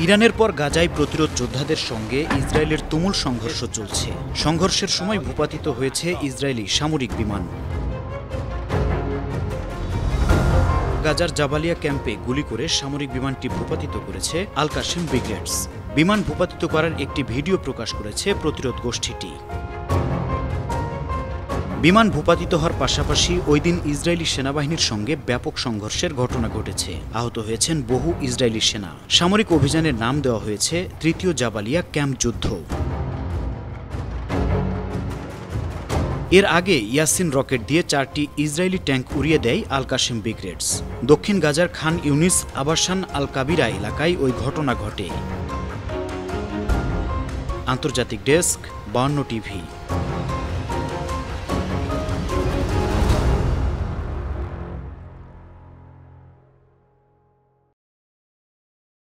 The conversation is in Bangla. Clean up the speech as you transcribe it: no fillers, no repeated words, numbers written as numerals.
ইরানের পর গাজায় প্রতিরোধ যোদ্ধাদের সঙ্গে ইসরায়েলের তুমুল সংঘর্ষ চলছে। সংঘর্ষের সময় ভূপাতিত হয়েছে ইসরায়েলি সামরিক বিমান। গাজার জাবালিয়া ক্যাম্পে গুলি করে সামরিক বিমানটি ভূপাতিত করেছে আল কাসেম ব্রিগেডস। বিমান ভূপাতিত করার একটি ভিডিও প্রকাশ করেছে প্রতিরোধ গোষ্ঠীটি। বিমান ভূপাতিত হওয়ার পাশাপাশি ওই দিন ইসরায়েলি সেনাবাহিনীর সঙ্গে ব্যাপক সংঘর্ষের ঘটনা ঘটেছে। আহত হয়েছেন বহু ইসরায়েলি সেনা। সামরিক অভিযানের নাম দেওয়া হয়েছে তৃতীয় জাবালিয়া ক্যাম্প যুদ্ধ। এর আগে ইয়াসিন রকেট দিয়ে 4টি ইসরায়েলি ট্যাঙ্ক উড়িয়ে দেয় আল কাসেম ব্রিগেডস। দক্ষিণ গাজার খান ইউনিস আবাসান আল কাবিরা এলাকায় ওই ঘটনা ঘটে। আন্তর্জাতিক ডেস্ক 52 টিভি।